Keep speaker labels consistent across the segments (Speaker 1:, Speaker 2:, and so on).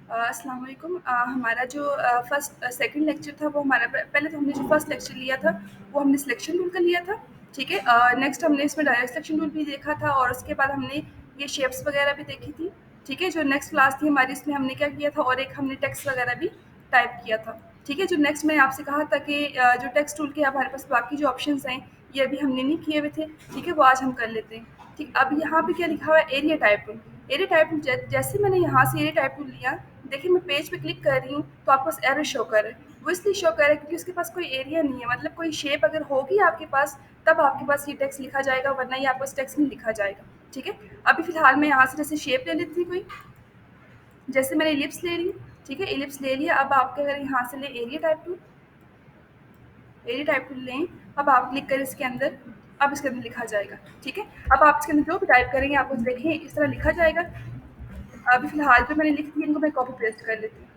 Speaker 1: अस्सलाम वालेकुम। हमारा जो फर्स्ट सेकंड लेक्चर था वो हमारा पहले तो हमने जो फर्स्ट लेक्चर लिया था वो हमने सिलेक्शन टूल का लिया था। ठीक है। नेक्स्ट हमने इसमें डायरेक्ट सिलेक्शन टूल भी देखा था और उसके बाद हमने ये शेप्स वगैरह भी देखी थी। ठीक है। जो नेक्स्ट क्लास थी हमारी इसमें हमने क्या किया था और एक हमने टेक्स्ट वगैरह भी टाइप किया था। ठीक है। जो नेक्स्ट मैंने आपसे कहा था कि जो टेक्स्ट टूल के हमारे पास बाकी जो ऑप्शंस हैं ये अभी हमने नहीं किए हुए थे। ठीक है। वो आज हम कर लेते हैं। ठीक। अब यहाँ पे क्या लिखा हुआ है, एरिया टाइप। एरिया टाइप जैसे मैंने यहाँ से एरिया टाइप लिया, देखिए मैं पेज पे क्लिक कर रही हूँ तो आपको एरर शो कर रहा है। वो इसलिए शो कर रहा है क्योंकि उसके पास कोई एरिया नहीं है, मतलब कोई शेप अगर होगी आपके पास तब आपके पास ये टेक्स्ट लिखा जाएगा, वरना ये आपके पास टेक्स्ट नहीं लिखा जाएगा। ठीक है। अभी फिलहाल मैं यहाँ से जैसे शेप ले लेती हूँ कोई, जैसे मैंने इलिप्स ले ली। ठीक है। इलिप्स ले लिया। अब आपके अगर यहाँ से ले area type tool, area type tool लें। अब आप क्लिक करें इसके अंदर। अब इसके अंदर लिखा जाएगा। ठीक है। अब आप इसके अंदर जो भी टाइप करेंगे आपको देखें इस तरह लिखा जाएगा। अभी फिलहाल जो मैंने लिख दिया इनको मैं कॉपी पेस्ट कर लेती हूँ।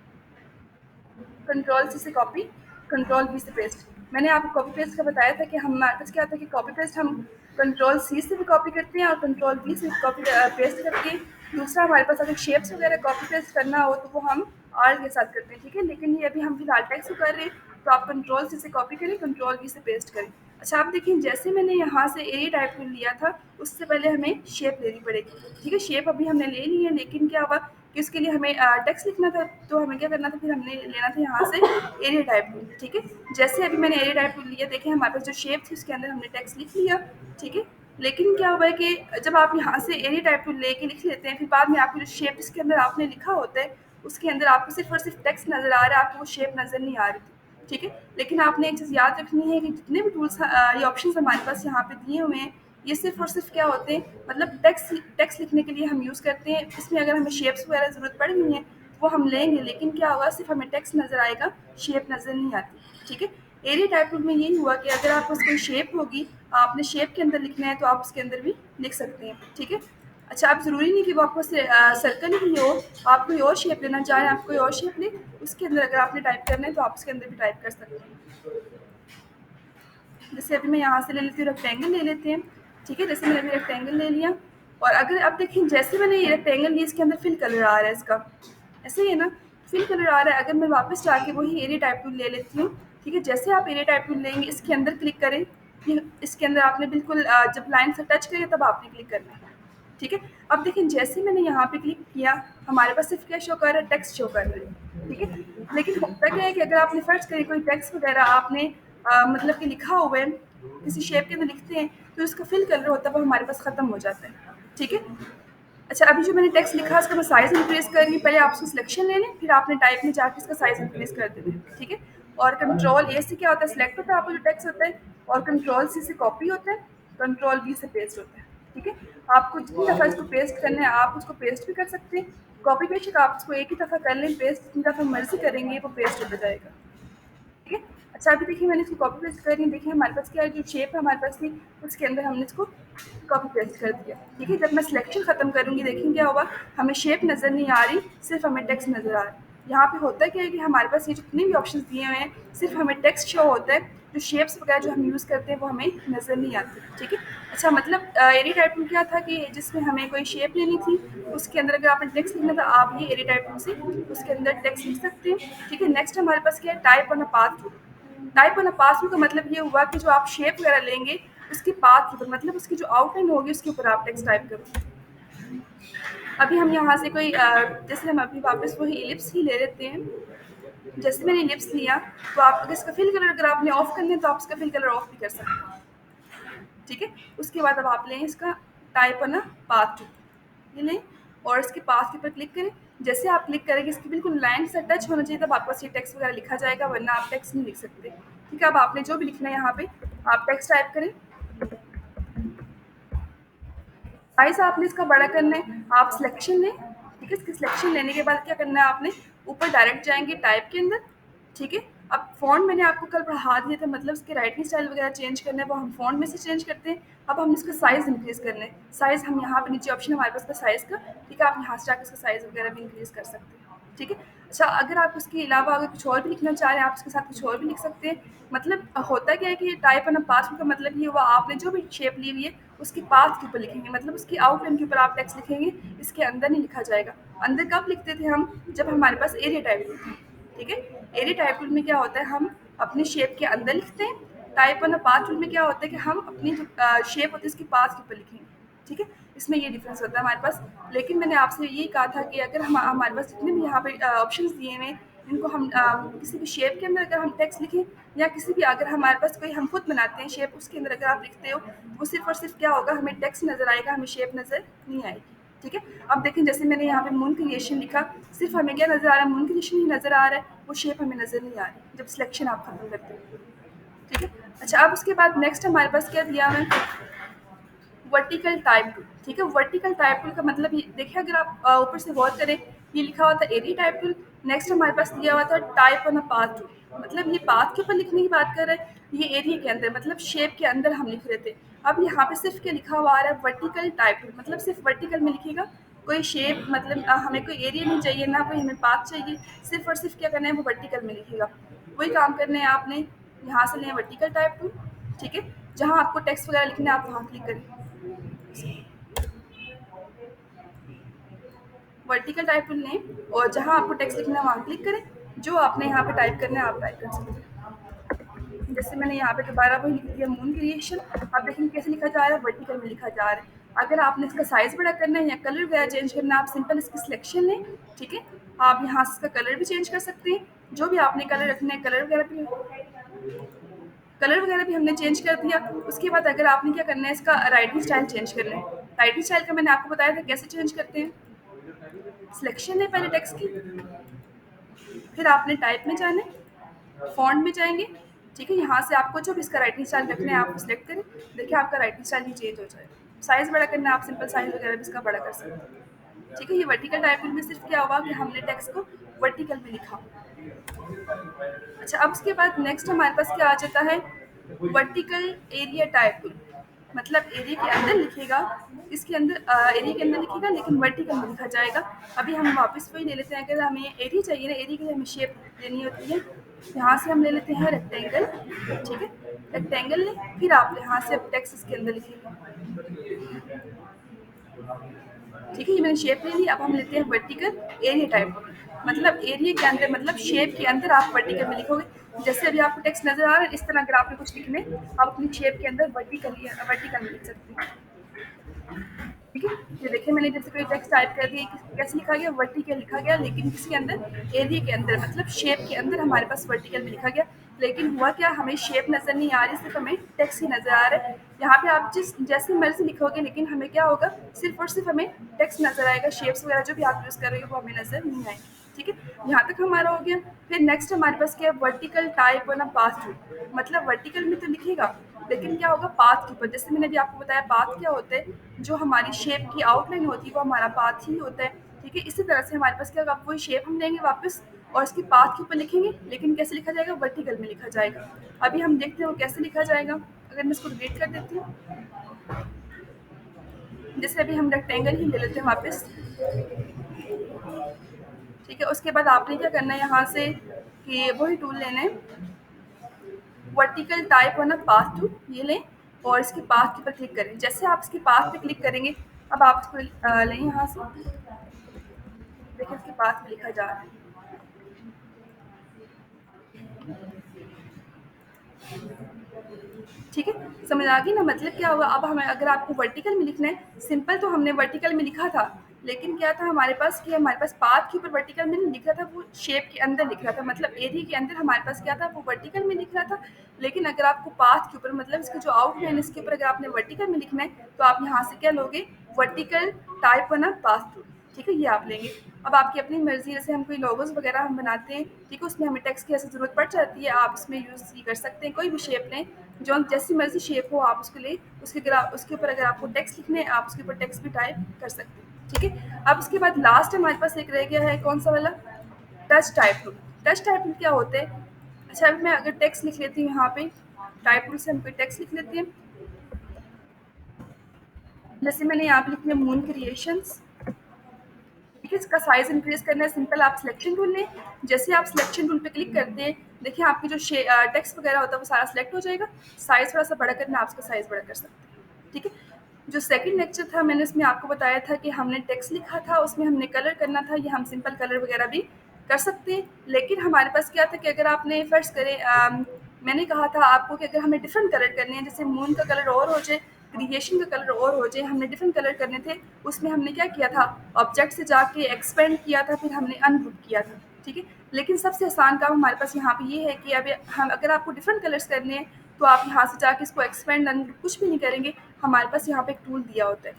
Speaker 1: कंट्रोल सी से कॉपी, कंट्रोल वी से पेस्ट। मैंने आपको कॉपी पेस्ट का बताया था कि हमारे पास क्या होता है कि कॉपी पेस्ट हम कंट्रोल सी से भी कॉपी करते हैं और कंट्रोल वी से कॉपी पेस्ट करके दूसरा हमारे पास अगर शेप्स वगैरह कॉपी पेस्ट करना हो तो वो हम आर के साथ करते हैं। ठीक है। लेकिन ये अभी हम फिलहाल टेक्स्ट कर रहे हैं तो आप कंट्रोल सी से कॉपी करें, कंट्रोल वी से पेस्ट करें। अच्छा आप देखिए जैसे मैंने यहाँ से एरिया टाइप में लिया था उससे पहले हमें शेप लेनी पड़ेगी। ठीक है। शेप अभी हमने ले ली है, लेकिन क्या हुआ कि उसके लिए हमें टेक्स्ट लिखना था तो हमें क्या करना था, फिर हमने लेना था यहाँ से एरिया टाइप टूल। ठीक है। जैसे अभी मैंने एरिया टाइप टूल लिया, देखें हमारे पास जो शेप थी उसके अंदर हमने टेक्स्ट लिख लिया। ठीक है। लेकिन क्या हुआ है कि जब आप यहाँ से एरिया टाइप टूल लेके लिख लेते हैं फिर बाद में आपको जो शेप इसके अंदर आपने लिखा होता है उसके अंदर आपको सिर्फ और सिर्फ टेक्स्ट नज़र आ रहा है, आपको वो शेप नज़र नहीं आ रही थी। ठीक है। लेकिन आपने एक चीज़ याद रखनी है कि जितने भी टूल्स ये ऑप्शंस हमारे पास यहाँ पे दिए हुए हैं ये सिर्फ और सिर्फ क्या होते हैं, मतलब टेक्स्ट टेक्स्ट लिखने के लिए हम यूज़ करते हैं। इसमें अगर हमें शेप्स वगैरह ज़रूरत पड़ गई है वो हम लेंगे, लेकिन क्या होगा सिर्फ हमें टेक्स्ट नज़र आएगा, शेप नज़र नहीं आती। ठीक है। एरिया टाइप टूल में यही हुआ कि अगर आपके पास कोई शेप होगी, आपने शेप के अंदर लिखना है तो आप उसके अंदर भी लिख सकते हैं। ठीक है। अच्छा आप ज़रूरी नहीं कि वो आपको सर्कल ही हो, आप कोई और शेप लेना चाहें, आप कोई और शेप लें उसके अंदर अगर आपने टाइप करना है तो आप उसके अंदर भी टाइप कर सकते हैं। जैसे अभी मैं यहाँ से ले लेती हूँ, रेक्टेंगल ले लेते हैं। ठीक है। जैसे मैंने अभी रेक्टेंगल ले लिया और अगर अब देखिए जैसे मैंने ये रेक्टेंगल लिया इसके अंदर फिल कलर आ रहा है इसका, ऐसे ही है ना, फिल कलर आ रहा है। अगर मैं वापस जाके वही एरिया टाइप टूल ले लेती हूँ। ठीक है। जैसे आप एरिया टाइप टूल लेंगे इसके अंदर क्लिक करें, ये इसके अंदर आपने बिल्कुल जब लाइन से टच करें तब आपने क्लिक करना है। ठीक है। अब देखिए जैसे मैंने यहाँ पे क्लिक किया हमारे पास सिर्फ क्या शो कर रहा है, टेक्स्ट शो कर रहा है। ठीक है। लेकिन होता क्या है कि अगर आपने फर्ज करें कोई टेक्स्ट वगैरह आपने मतलब कि लिखा हुआ है किसी शेप के अंदर लिखते हैं तो इसका फिल कलर होता है वो हमारे पास ख़त्म हो जाता है। ठीक है। अच्छा अभी जो मैंने टेक्स्ट लिखा उसका मैं साइज़ इंक्रीज़ कर रही हूँ। पहले आप उसको सिलेक्शन ले लें, फिर आपने टाइप में जाके इसका साइज़ इंक्रीज़ कर देना है। ठीक है। और कंट्रोल ए से क्या होता है, सिलेक्ट होता है आपका जो टेक्स्ट होता है, और कंट्रोल सी से कॉपी होता है, कंट्रोल वी से पेस्ट होता है। ठीक है। आपको जितनी दफ़ा इसको पेस्ट करना है आप उसको पेस्ट भी कर सकते हैं। कॉपी बेशक आप उसको एक ही दफ़ा कर लें, पेस्ट जितनी दफ़ा मर्ज़ी करेंगे वो पेस्ट होता जाएगा। ठीक है। अच्छा अभी देखिए मैंने इसको कॉपी पेस्ट कर रही हूँ। देखिए हमारे पास क्या है, जो शेप है हमारे पास थी उसके अंदर हमने इसको कॉपी पेस्ट कर दिया। ठीक है। जब मैं सिलेक्शन ख़त्म करूँगी देखेंगे क्या होगा, हमें शेप नज़र नहीं आ रही, सिर्फ हमें टेक्स्ट नज़र आ रहा है। यहाँ पे होता क्या है कि हमारे पास ये जितने भी ऑप्शंस दिए हुए हैं सिर्फ हमें टेक्स्ट शो होता है, जो शेप्स वगैरह जो हम यूज़ करते हैं वो हमें नज़र नहीं आती। ठीक है। अच्छा मतलब एरिया टाइप में क्या था कि जिसमें हमें कोई शेप लेनी थी उसके अंदर अगर आपने टेक्स्ट लिखना था आप ये एरिया टाइप से उसके अंदर टेक्स्ट लिख सकते हैं। ठीक है। नेक्स्ट हमारे पास क्या है, type on a path tool. Type on a path tool का मतलब ये हुआ कि जो आप शेप वगैरह लेंगे उसके पाथ के ऊपर, मतलब उसकी जो आउटलाइन होगी उसके ऊपर आप टेक्स्ट टाइप करो। अभी हम यहाँ से कोई जैसे हम अभी वापस वही इलिप्स ही ले लेते हैं। जैसे मैंने इलिप्स लिया तो आप अगर इसका फिल कलर अगर आपने ऑफ करना है तो आप इसका फिल कलर ऑफ भी कर सकते हैं। ठीक है। उसके बाद अब आप लें इसका type on a path tool, ये लें और इसके पाथ के ऊपर क्लिक करें। जैसे आप क्लिक करेंगे इसकी बिल्कुल लाइन से टच होना चाहिए तब आपको ये टेक्स्ट वगैरह लिखा जाएगा, वरना आप टेक्स्ट नहीं लिख सकते। ठीक है। अब आपने जो भी लिखना है यहाँ पे आप टेक्स्ट टाइप करें। साइज आपने इसका बड़ा करना है, आप सिलेक्शन लें। ठीक है। इसकी सिलेक्शन लेने के बाद क्या करना है, आपने ऊपर डायरेक्ट जाएंगे टाइप के अंदर। ठीक है। अब फ़ॉन्ट मैंने आपको कल पढ़ा दिया था, मतलब इसके राइटिंग स्टाइल वगैरह चेंज करना है वो हम फ़ॉन्ट में से चेंज करते हैं। अब हम इसका साइज़ इंक्रीज़ करना है। साइज़ हम यहाँ पे नीचे ऑप्शन हमारे पास था साइज़ का। ठीक है। आप यहाँ से जाकर इसका साइज़ वगैरह भी इंक्रीज़ कर सकते हैं। ठीक है। अच्छा अगर आप उसके अलावा अगर कुछ और भी लिखना चाह रहे हैं आप उसके साथ कुछ और भी लिख सकते हैं। मतलब होता क्या है कि टाइप ऑन अ पासवर्ड का मतलब ये हुआ आपने जो भी शेप ली हुई है उसके पाथ के ऊपर लिखेंगे, मतलब उसकी आउटलाइन के ऊपर आप टेक्स्ट लिखेंगे, इसके अंदर नहीं लिखा जाएगा। अंदर कब लिखते थे हम? जब हमारे पास एरिया टाइप टूल था, ठीक है। एरिया टाइप टूल में क्या होता है, हम अपनी शेप के अंदर लिखते हैं। टाइप ऑन पाथ टूल में क्या होता है कि हम अपनी जो शेप होती है उसकी पाथ के ऊपर लिखेंगे, ठीक है। इसमें ये डिफरेंस होता है हमारे पास। लेकिन मैंने आपसे यही कहा था कि अगर हमारे पास जितने भी यहाँ पे ऑप्शंस दिए हुए हैं, इनको हम किसी भी शेप के अंदर अगर हम टेक्स्ट लिखें, या किसी भी अगर हमारे पास कोई हम खुद बनाते हैं शेप, उसके अंदर अगर आप लिखते हो, वो सिर्फ और सिर्फ क्या होगा, हमें टेक्स्ट नज़र आएगा, हमें शेप नज़र नहीं आएगी, ठीक है। अब देखें, जैसे मैंने यहाँ पे मून क्रिएशन लिखा, सिर्फ हमें क्या नज़र आ रहा है, मून क्रिएशन ही नज़र आ रहा है, वो शेप हमें नज़र नहीं आ रही जब सिलेक्शन आप खत्म करते हो, ठीक है। अच्छा, अब उसके बाद नेक्स्ट हमारे पास क्या दिया है, वर्टिकल टाइप टूल, ठीक है। वर्टिकल टाइप टूल का मतलब ये देखिए, अगर आप ऊपर से गौर करें, ये लिखा हुआ था एरी टाइप टूल, नेक्स्ट हमारे पास दिया हुआ था type on a path tool, मतलब ये पाथ के ऊपर लिखने की बात कर रहे हैं, ये एरिया के अंदर मतलब शेप के अंदर हम लिख रहे थे। अब यहाँ पे सिर्फ क्या लिखा हुआ आ रहा है, वर्टिकल टाइप टूल, मतलब सिर्फ वर्टिकल में लिखेगा, कोई शेप मतलब हमें कोई एरिया नहीं चाहिए, ना कोई हमें पाथ चाहिए, सिर्फ और सिर्फ क्या करना है, वो वर्टिकल में लिखेगा। वही काम करना है आपने, यहाँ से लें वर्टिकल टाइप टूल, ठीक है। जहाँ आपको टेक्स्ट वगैरह लिखना है आप वहाँ क्लिक करें, वर्टिकल टाइप टूल लें और जहाँ आपको टेक्स्ट लिखना है वहाँ क्लिक करें। जो आपने यहाँ पे टाइप करना है आप टाइप कर सकते हैं। जैसे मैंने यहाँ पे दोबारा वही लिख दिया, मून क्रिएशन। आप देखेंगे कैसे लिखा जा रहा है, वर्टिकल में लिखा जा रहा है। अगर आपने इसका साइज़ बड़ा करना है या कलर वगैरह चेंज करना है, आप सिंपल इसकी सिलेक्शन लें, ठीक है। आप यहाँ से इसका कलर भी चेंज कर सकते हैं, जो भी आपने कलर रखना है, कलर वगैरह भी हमने चेंज कर दिया। उसके बाद अगर आपने क्या करना है, इसका राइटिंग स्टाइल चेंज करना है। राइटिंग स्टाइल का मैंने आपको बताया था कैसे चेंज करते हैं। सिलेक्शन है पहले टेक्स्ट की, फिर आपने टाइप में जाना है, फॉन्ट में जाएंगे, ठीक है। यहाँ से आपको जो भी इसका राइटिंग स्टाइल रखना है आप सिलेक्ट करें। देखिए आपका राइटिंग स्टाइल ही चेंज हो जाएगा। साइज़ बड़ा करना है, आप सिंपल साइज़ वगैरह भी इसका बड़ा कर सकते हैं, ठीक है। ये वर्टिकल टाइपिंग में सिर्फ क्या हुआ कि हमने टेक्स्ट को वर्टिकल में लिखा। अच्छा, अब उसके बाद नेक्स्ट हमारे पास क्या आ जाता है, वर्टिकल एरिया टाइप टूल, मतलब एरिया के अंदर लिखेगा, इसके अंदर एरिया के अंदर लिखेगा लेकिन वर्टिकल में लिखा जाएगा। अभी हम वापस वही ले लेते हैं, अगर हमें एरिया चाहिए ना, एरिया के लिए हमें शेप लेनी होती है। यहाँ से हम ले लेते हैं रेक्टेंगल, ठीक है। रेक्टेंगल लें, फिर आप यहाँ से अब टेक्स्ट इसके अंदर लिखेंगे, ठीक है। ये मैंने शेप ले ली, अब हम लेते हैं वर्टिकल एरिया टाइप, मतलब एरिया के अंदर मतलब शेप के अंदर आप वर्टिकल में लिखोगे। जैसे अभी आपको टेक्स्ट नजर आ रहा है, इस तरह अगर आपने कुछ लिखने, आप अपनी शेप के अंदर वर्टिकल में लिख सकते हैं, ठीक है। ये देखिए मैंने जैसे कोई टेक्स्ट टाइप कर दिया, कैसे लिखा गया, वर्टिकल लिखा गया, लेकिन किसके अंदर, एरिया के अंदर, मतलब शेप के अंदर हमारे पास वर्टिकल में लिखा गया। लेकिन हुआ क्या, हमें शेप नज़र नहीं आ रही, सिर्फ हमें टेक्स्ट ही नज़र आ रहा है। यहाँ पे आप जैसी मर्जी लिखोगे, लेकिन हमें क्या होगा, सिर्फ और सिर्फ हमें टेक्स्ट नज़र आएगा, शेप्स वगैरह जो भी आप यूज़ कर रहे हो वो हमें नज़र नहीं आएगी, ठीक है। यहाँ तक हमारा हो गया। फिर नेक्स्ट हमारे पास क्या है, vertical type on a path tool, मतलब वर्टिकल में तो लिखेगा, लेकिन क्या होगा, पाथ के ऊपर। जैसे मैंने भी आपको बताया, पाथ क्या होता है, जो हमारी शेप की आउटलाइन होती है वो हमारा पाथ ही होता है, ठीक है। इसी तरह से हमारे पास क्या होगा, वही शेप हम लेंगे वापस और इसकी पाथ के ऊपर लिखेंगे, लेकिन कैसे लिखा जाएगा, वर्टिकल में लिखा जाएगा। अभी हम देखते हैं वो कैसे लिखा जाएगा। अगर मैं इसको डिलीट कर देती हूँ, जैसे अभी हम रेक्टेंगल ही ले लेते हैं वापस, ठीक है। उसके बाद आपने क्या करना है, यहाँ से कि वही टूल लेना है, vertical type on a path tool, ये लें और इसके पाथ के ऊपर क्लिक करें। जैसे आप इसके पाथ पे क्लिक करेंगे, अब आप इसको लें यहाँ से, देखिए इसके पाथ पे लिखा जा रहा है, ठीक है। समझ आ गई ना, मतलब क्या हुआ, अब हमें अगर आपको वर्टिकल में लिखना है, सिंपल तो हमने वर्टिकल में लिखा था, लेकिन क्या था हमारे पास कि हमारे पास पाथ के ऊपर वर्टिकल में नहीं लिख रहा था, वो शेप के अंदर लिख रहा था, मतलब एरिया के अंदर हमारे पास क्या था, वो वर्टिकल में लिख रहा था। लेकिन अगर आपको पाथ के ऊपर, मतलब इसकी जो आउटलाइन है इसके ऊपर अगर आपने वर्टिकल में लिखना है, तो आप यहाँ से क्या लोगे, vertical type on a path tool, ठीक है, ये आप लेंगे। अब आपकी अपनी मर्जी, जैसे हम कोई लोगोज वगैरह हम बनाते हैं, ठीक है, उसमें हमें टेक्स्ट की ऐसी ज़रूरत पड़ जाती है, आप इसमें यूज़ कर सकते हैं, कोई भी शेप लें, जो जैसी मर्जी शेप हो आप उसको लें, उसके ऊपर अगर आपको टेक्स्ट लिखने हैं, आप उसके ऊपर टेक्स्ट भी टाइप कर सकते हैं, ठीक है। अब उसके बाद लास्ट हमारे पास एक रह गया है, कौन सा वाला, touch type tool. Touch type tool क्या होते हैं, अच्छा अभी मैं अगर टेक्स्ट लिख लेती हूँ यहाँ पे, टाइप टूल से हम कोई टेक्स्ट लिख लेते हैं, जैसे मैंने यहाँ पे लिख लिया मून क्रिएशंस, ठीक है। इसका साइज इंक्रीज करना है, सिंपल आप सिलेक्शन टूल लें, जैसे आप सिलेक्शन टूल पे क्लिक करते हैं, देखिए आपकी जो टेक्स्ट वगैरह होता है वो सारा सिलेक्ट हो जाएगा। साइज थोड़ा सा बड़ा करना है, आप उसका साइज बड़ा कर सकते हैं, ठीक है। जो सेकंड लेक्चर था मैंने उसमें आपको बताया था कि हमने टेक्स्ट लिखा था, उसमें हमने कलर करना था, या हम सिंपल कलर वगैरह भी कर सकते हैं। लेकिन हमारे पास क्या था कि अगर आपने फ़र्ज़ करें मैंने कहा था आपको कि अगर हमें डिफरेंट कलर करने हैं, जैसे मून का कलर और हो जाए, क्रिएशन का कलर और हो जाए, हमने डिफरेंट कलर करने थे। उसमें हमने क्या किया था, ऑब्जेक्ट से जाके एक्सपेंड किया था, फिर हमने अनग्रुप किया था, ठीक है। लेकिन सबसे आसान काम हमारे पास यहाँ पे ये है कि अब हम अगर आपको डिफरेंट कलर्स करने हैं, तो आप यहाँ से जाके इसको एक्सपेंड अनग्रुप कुछ भी नहीं करेंगे। हमारे पास यहाँ पे एक टूल दिया होता है,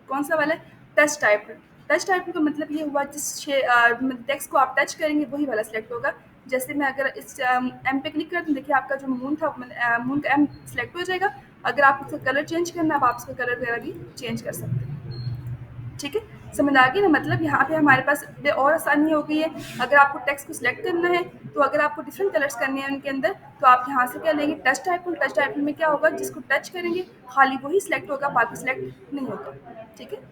Speaker 1: कौन सा वाला है, टच टाइप। टच टाइप का मतलब ये हुआ जिस टेक्स्ट को आप टच करेंगे वही वाला सिलेक्ट होगा। जैसे मैं अगर इस एम पे क्लिक करती हूँ, देखिए आपका जो मून था मून का एम सिलेक्ट हो जाएगा। अगर आप उसका कलर चेंज करना है, आप उसका कलर वगैरह भी चेंज कर सकते हैं, ठीक है। समझ आ गई ना, मतलब यहाँ पे हमारे पास और आसानी हो गई है। अगर आपको टेक्स्ट को सिलेक्ट करना है, तो अगर आपको डिफरेंट कलर्स करने हैं उनके अंदर, तो आप यहाँ से क्या लेंगे, टच टाइप। टच टाइप में क्या होगा, जिसको टच करेंगे खाली वही सिलेक्ट होगा, बाकी सिलेक्ट नहीं होगा, ठीक है।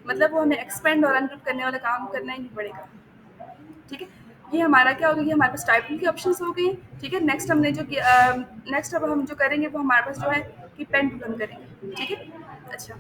Speaker 1: मतलब वो हमें एक्सपेंड और अनग्रुप करने वाला काम करना ही नहीं पड़ेगा, ठीक है। ये हमारा क्या हो गया, ये हमारे पास टाइपिंग की ऑप्शंस हो गई, ठीक है। नेक्स्ट हमने जो नेक्स्ट अब हम जो करेंगे वो हमारे पास जो है कि पेन टूल हम करेंगे, ठीक है। अच्छा,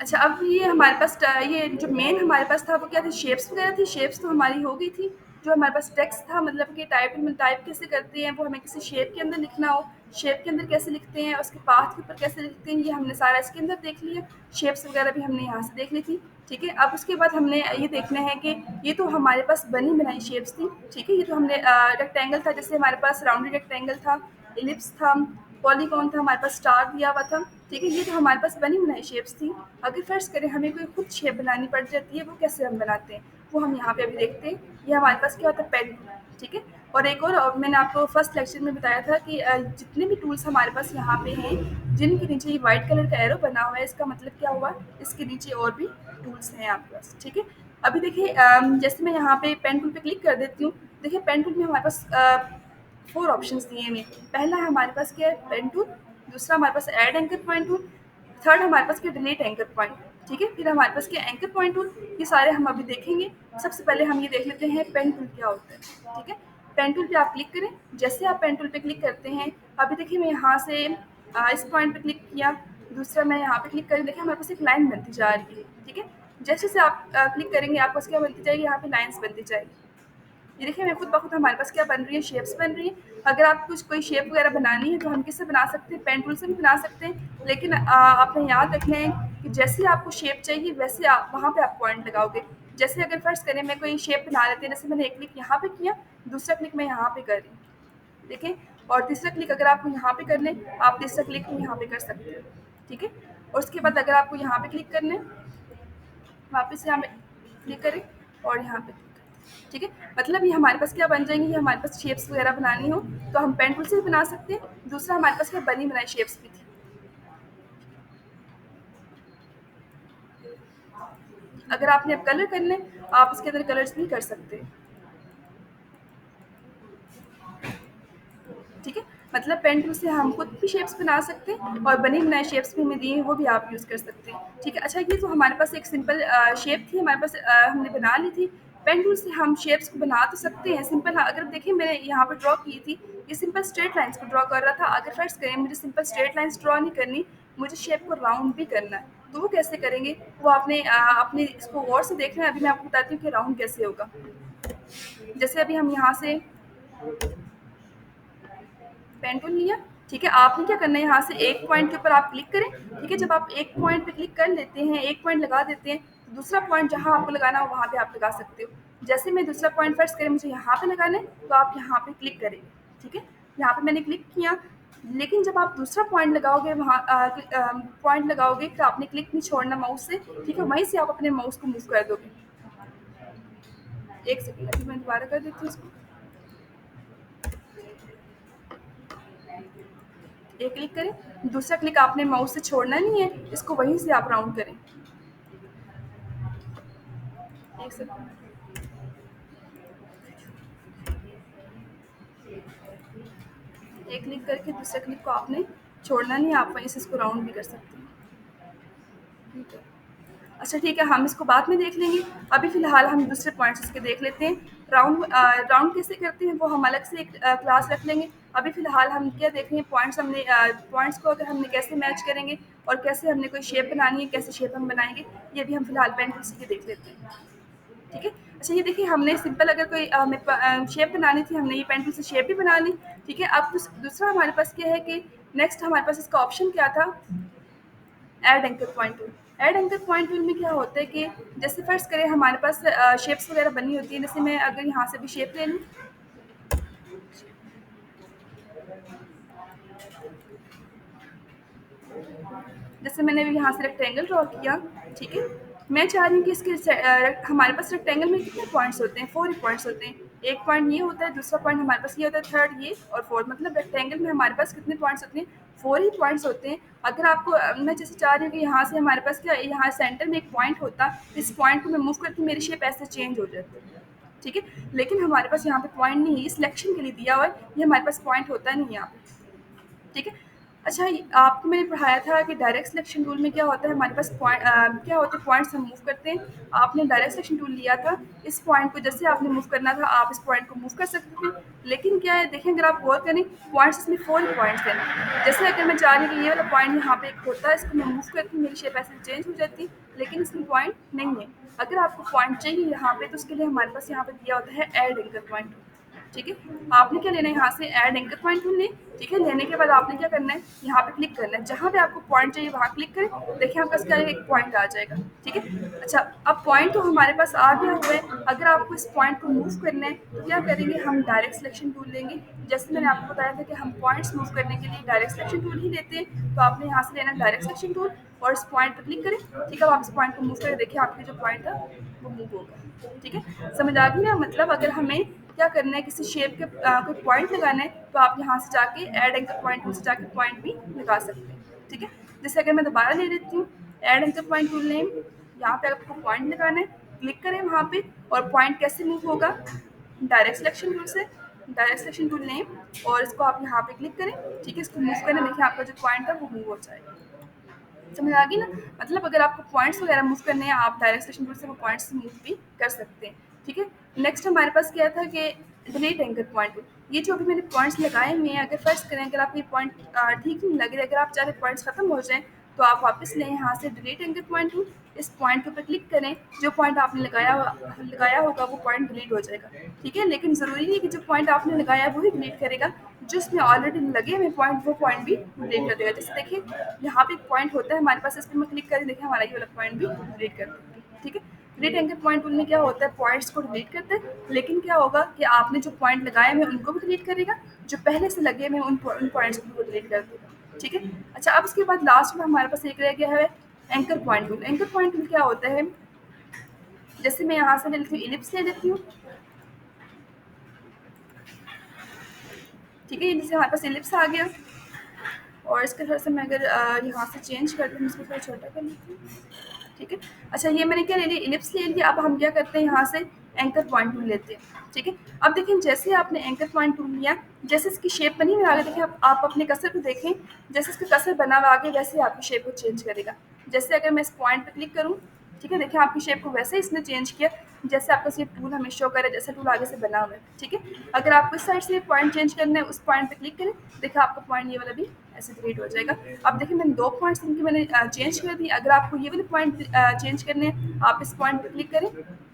Speaker 1: अच्छा, अब ये हमारे पास ये जो मेन हमारे पास था वो क्या थी, शेप्स वगैरह थी। शेप्स तो हमारी हो गई थी। जो हमारे पास टेक्स्ट था, मतलब कि टाइपिंग में टाइप कैसे करते हैं, वो हमें किसी शेप के अंदर लिखना हो, शेप के अंदर कैसे लिखते हैं, उसके पाथ के ऊपर कैसे लिखते हैं, ये हमने सारा इसके अंदर देख लिया। शेप्स वगैरह भी हमने यहाँ से देख ली थी, ठीक है। अब उसके बाद हमने ये देखना है कि ये तो हमारे पास बनी बनाई शेप्स थी, ठीक है। ये तो हमने रेक्टेंगल था, जैसे हमारे पास राउंडेड रेक्टेंगल था, इलिप्स था, पॉलीगॉन था, हमारे पास स्टार दिया हुआ था, ठीक है। ये तो हमारे पास बनी बनाई शेप्स थी। अगर फर्ज करें हमें कोई खुद शेप बनानी पड़ जाती है, वो कैसे हम बनाते हैं, वो हम यहाँ पे अभी देखते हैं। ये हमारे पास क्या होता है, पेन, ठीक है। और एक और मैंने आपको फर्स्ट लेक्चर में बताया था कि जितने भी टूल्स हमारे पास यहाँ पे हैं, जिनके नीचे ये वाइट कलर का एरो बना हुआ है, इसका मतलब क्या हुआ, इसके नीचे और भी टूल्स हैं आपके पास, ठीक है। अभी देखिए जैसे मैं यहाँ पे पेन टूल पे क्लिक कर देती हूँ। देखिए पेन टूल में हमारे पास 4 ऑप्शंस दिए हैं। पहला हमारे पास क्या है, पेन टूल। दूसरा हमारे पास add anchor point tool. Third हमारे पास क्या, डिलीट एंकर पॉइंट, ठीक है। फिर हमारे पास क्या, एंकर पॉइंट टूल। ये सारे हम अभी देखेंगे। सबसे पहले हम ये देख लेते हैं पेन टूल क्या होता है, ठीक है। पेन टूल पे आप क्लिक करें। जैसे आप पेन टूल पे क्लिक करते हैं, अभी देखिए मैं यहाँ से इस पॉइंट पे क्लिक किया। दूसरा मैं यहाँ पे क्लिक करें, देखिए हमारे पास एक लाइन बनती जा रही है, ठीक है। जैसे जैसे आप क्लिक करेंगे, आपको क्या बनती जाएगी, यहाँ पे लाइन्स बनती जाएगी। ये देखिए मैं खुद ब खुद हमारे पास क्या बन रही है, शेप्स बन रही हैं। अगर आप कुछ कोई शेप वगैरह बनानी है, तो हम किससे बना सकते हैं, पेन टूल से भी बना सकते हैं। लेकिन आपने याद रखना है कि जैसे आपको शेप चाहिए, वैसे आप वहाँ पे आप पॉइंट लगाओगे। जैसे अगर फर्स्ट करें मैं कोई शेप बना लेते हैं, जैसे मैंने एक क्लिक यहाँ पे किया, दूसरा क्लिक मैं यहाँ पे कर रही हूँ, देखें। और तीसरा क्लिक अगर आपको यहाँ पे करना है, आप तीसरा क्लिक भी यहाँ पे कर सकते हैं, ठीक है। और उसके बाद अगर आपको यहाँ पे क्लिक करना है, वापस यहाँ पे क्लिक करें और यहाँ पे क्लिक करें, ठीक है। मतलब ये हमारे पास क्या बन जाएंगी, ये हमारे पास शेप्स वगैरह बनानी हो तो हम पेन टूल से भी बना सकते हैं। दूसरा हमारे पास क्या, बनी बनाई शेप्स भी थी। अगर आपने अब कलर करने, आप इसके अंदर कलर्स भी कर सकते हैं, ठीक है। मतलब पेन टूल से हम खुद भी शेप्स बना सकते हैं, और बनी बनाई शेप्स भी हमें दी हैं, वो भी आप यूज़ कर सकते हैं, ठीक है। अच्छा, ये तो हमारे पास एक सिंपल शेप थी, हमारे पास हमने बना ली थी। पेन टूल से हम शेप्स को बना तो सकते हैं सिंपल। हाँ, अगर देखिए मैंने यहाँ पर ड्रॉ की थी, ये सिंपल स्ट्रेट लाइन्स को ड्रॉ कर रहा था। अगर फर्स्ट करें, मुझे सिंपल स्ट्रेट लाइन्स ड्रॉ नहीं करनी, मुझे शेप को राउंड भी करना है, तो वो कैसे करेंगे, वो आपने अपने इसको गौर से देखना है। अभी मैं आपको बताती हूँ कि राउंड कैसे होगा। जैसे अभी हम यहाँ से पेन टूल लिया, ठीक है। आपने क्या करना है, यहाँ से एक पॉइंट के ऊपर आप क्लिक करें, ठीक है। जब आप एक पॉइंट पे क्लिक कर लेते हैं, एक पॉइंट लगा देते हैं, तो दूसरा पॉइंट जहाँ आपको लगाना हो वहाँ पे आप लगा सकते हो। जैसे मैं दूसरा पॉइंट फर्स्ट करें, मुझे यहाँ पे लगाना है, तो आप यहाँ पे क्लिक करेंगे, ठीक है। यहाँ पे मैंने क्लिक किया। लेकिन जब आप दूसरा पॉइंट लगाओगे, वहाँ पॉइंट लगाओगे, तो आपने क्लिक नहीं छोड़ना माउस से, ठीक है। वहीं से आप अपने माउस को मूव कर दोगे। एक सेकेंड, अभी मैं दोबारा कर देती हूँ इसको। एक क्लिक करें, दूसरा क्लिक आपने माउस से छोड़ना नहीं है, इसको वहीं से आप राउंड करें। एक सेकंड, एक क्लिक करके दूसरे क्लिक को आपने छोड़ना नहीं है, आप वहीं से इसको राउंड भी कर सकते हैं, ठीक है। अच्छा ठीक है, हम इसको बाद में देख लेंगे। अभी फ़िलहाल हम दूसरे पॉइंट्स इसके देख लेते हैं। राउंड कैसे करते हैं वो हम अलग से एक क्लास रख लेंगे। अभी फ़िलहाल हम क्या देख रहे हैं, पॉइंट्स को अगर हमने कैसे मैच करेंगे और कैसे हमने कोई शेप बनानी है, कैसे शेप हम बनाएँगे, ये भी हम फ़िलहाल पेन पेंसिल के देख लेते हैं। ठीक है? अच्छा ये देखिए, हमने सिंपल अगर कोई शेप बनानी थी, हमने ये पेन पेंसिल से शेप भी बना ली। ठीक है? अब दूसरा हमारे पास क्या है कि नेक्स्ट हमारे पास इसका ऑप्शन क्या था, add anchor point tool. Add anchor point tool में क्या होता है कि जैसे फर्स्ट करें हमारे पास शेप्स वगैरह बनी होती है। जैसे मैं अगर यहाँ से भी शेप ले लूँ, जैसे मैंने अभी यहाँ से रेक्टेंगल ड्रॉ किया। ठीक है? मैं चाह रही हूँ कि हमारे पास रेक्टेंगल में कितने पॉइंट्स होते हैं, 4 ही पॉइंट्स होते हैं। एक पॉइंट ये होता है, दूसरा पॉइंट हमारे पास ये होता है, थर्ड ये और फोर्थ, मतलब रेक्टेंगल में हमारे पास कितने पॉइंट्स होते हैं, 4 ही पॉइंट्स होते हैं। अगर आपको मैं जैसे चाह रही हूँ कि यहाँ से हमारे पास क्या, यहाँ सेंटर में एक पॉइंट होता, इस पॉइंट को मैं मूव करके मेरी शेप ऐसे चेंज हो जाती। ठीक है? लेकिन हमारे पास यहाँ पे पॉइंट नहीं है, सिलेक्शन के लिए दिया हुआ है, ये हमारे पास पॉइंट होता नहीं है यहाँ पे। ठीक है? अच्छा, आपको मैंने पढ़ाया था कि डायरेक्ट सिलेक्शन टूल में क्या होता है, हमारे पास क्या होते हैं, पॉइंट्स हम मूव करते हैं। आपने डायरेक्ट सिलेक्शन टूल लिया था, इस पॉइंट को जैसे आपने मूव करना था, आप इस पॉइंट को मूव कर सकते थे। लेकिन क्या है, देखें अगर आप गौर करें, पॉइंट्स इसमें 4 ही पॉइंट्स हैं। जैसे अगर मैं चाह रही हूँ कि ये वाला पॉइंट यहाँ पे एक होता है, इसको मैं मूव करके मेरी शेप ऐसे चेंज हो जाती, लेकिन इसमें पॉइंट नहीं है। अगर आपको पॉइंट चाहिए यहाँ पे, तो उसके लिए हमारे पास यहाँ पे दिया होता है ऐड एंकर पॉइंट। ठीक है? आपने क्या लेना है, यहाँ से ऐड एंकर पॉइंट टूल लें। ठीक है? लेने के बाद आपने क्या करना है, यहाँ पे क्लिक करना है, जहाँ पे आपको पॉइंट चाहिए वहाँ क्लिक करें। देखिए आपका इसका एक पॉइंट आ जाएगा। ठीक है? अच्छा, अब पॉइंट तो हमारे पास आ गया हुआ है। अगर आपको इस पॉइंट को मूव करना है तो क्या करेंगे, हम डायरेक्ट सिलेक्शन टूल लेंगे। जैसे मैंने आपको बताया था कि हम पॉइंट्स मूव करने के लिए डायरेक्ट सिलेक्शन टूल ही लेते हैं, तो आपने यहाँ से लेना डायरेक्ट सिलेक्शन टूल और इस पॉइंट पर क्लिक करें। ठीक है? अब आप इस पॉइंट को मूव करें, देखिए आपके जो पॉइंट था वो मूव होगा। ठीक है? समझ आ गई ना? मतलब अगर हमें क्या करना है, किसी शेप के कोई पॉइंट लगाना है, तो आप यहाँ से जाके ऐड एंकर पॉइंट टूल से जाके पॉइंट भी लगा सकते हैं। ठीक है? जैसे अगर मैं दोबारा ले लेती हूँ, add anchor point tool name, यहाँ पे आपको पॉइंट लगाना है, क्लिक करें वहाँ पे, और पॉइंट कैसे मूव होगा, डायरेक्ट सिलेक्शन टूल से, डायरेक्ट सिलेक्शन टूल नेम, और इसको आप यहाँ पे क्लिक करें। ठीक है? इसको मूव करें, देखिए आपका जो पॉइंट है वो मूव हो जाएगा। समझ आ गई ना? मतलब अगर आपको पॉइंट्स वगैरह मूव करने हैं, आप डायरेक्ट सिलेक्शन टूल से वो पॉइंट्स मूव भी कर सकते हैं। ठीक है? नेक्स्ट हमारे पास क्या था कि डिलीट एंकर पॉइंट। ये जो अभी मैंने पॉइंट्स लगाए हुए हैं, अगर फर्स्ट करें, अगर आपको ये पॉइंट ठीक नहीं लग रहे, अगर आप चाह रहे पॉइंट्स खत्म हो जाएँ, तो आप वापस लें यहाँ से डिलीट एंकर पॉइंट टूल, इस पॉइंट के ऊपर क्लिक करें, जो पॉइंट आपने लगाया होगा वो पॉइंट डिलीट हो जाएगा। ठीक है? लेकिन ज़रूरी नहीं कि जो पॉइंट आपने लगाया है वही डिलीट करेगा, जो इसमें ऑलरेडी लगे हुए पॉइंट वो पॉइंट भी डिलीट कर देगा। जैसे देखिए यहाँ पे एक पॉइंट होता है हमारे पास, इस पर मैं क्लिक करें, देखिए हमारा ये वाला पॉइंट भी डिलीट कर देगा। ठीक है? डिलीट एंकर पॉइंट टूल में क्या होता है, पॉइंट्स को डिलीट करते हैं, लेकिन क्या होगा कि आपने जो पॉइंट लगाए हुए उनको भी डिलीट करेगा, जो पहले से लगे हुए उन पॉइंट्स को भी डिलीट कर देगा। ठीक है? अच्छा, अब इसके बाद लास्ट में हमारे पास एक रह गया है anchor point tool. Anchor point tool क्या होता है, जैसे मैं यहाँ से ले लेती हूँ, इलिप्स ले लेती हूँ। ठीक है? जैसे हमारे पास इलिप्स आ गया, और इसका थोड़ा सा मैं अगर यहाँ से चेंज कर दूँ, इसको थोड़ा छोटा कर लेती हूँ। ठीक है? अच्छा, ये मैंने क्या ले लिया, इलिप्स ले लिया। अब हम क्या करते हैं, यहाँ से एंकर पॉइंट टूल लेते हैं। ठीक है? अब देखें, जैसे आपने एंकर पॉइंट टूल लिया, जैसे इसकी शेप बनी हुई आगे, देखिए आप अपने कर्सर को देखें, जैसे इसका कर्सर बना हुआ आगे, वैसे ही आपकी शेप को चेंज करेगा। जैसे अगर मैं इस पॉइंट पे क्लिक करूँ, ठीक है, देखिए आपकी शेप को वैसे ही इसने चेंज किया, जैसे आपका ये टूल हमें शो करे, जैसा टूल आगे से बना हुआ है। ठीक है? अगर आपको इस साइड से पॉइंट चेंज करना है, उस पॉइंट पे क्लिक करें, देखिए आपका पॉइंट ये वाला भी ऐसे डिलीट हो जाएगा। अब देखिए मैंने 2 पॉइंट्स इनके मैंने चेंज कर दिए। अगर आपको ये वाले पॉइंट चेंज करने हैं, आप इस पॉइंट पे क्लिक करें,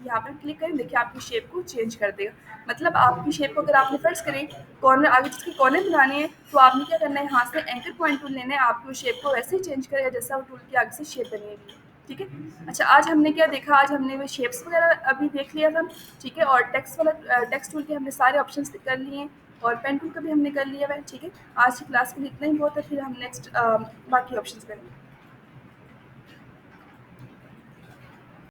Speaker 1: यहाँ पे क्लिक करें, देखिए आपकी शेप को चेंज कर देगा। मतलब आपकी शेप को अगर आपने फर्स्ट करें, कॉर्नर आगे जिसके कॉर्नर बनाने हैं, तो आपने क्या करना है, यहाँ से एंकर पॉइंट टूल लेना है, आपकी शेप को वैसे ही चेंज करेगा जैसा वो टूल के आगे से शेप बनी हुई है। ठीक है? अच्छा, आज हमने क्या देखा, आज हमने वो शेप्स वगैरह अभी देख लिया था। ठीक है? और टेक्स्ट टूल के हमने सारे ऑप्शंस कर लिए हैं, और पेन टूल का भी हमने कर लिया है। ठीक है? आज की क्लास के लिए इतना ही बहुत है, फिर हम नेक्स्ट बाकी ऑप्शंस करेंगे।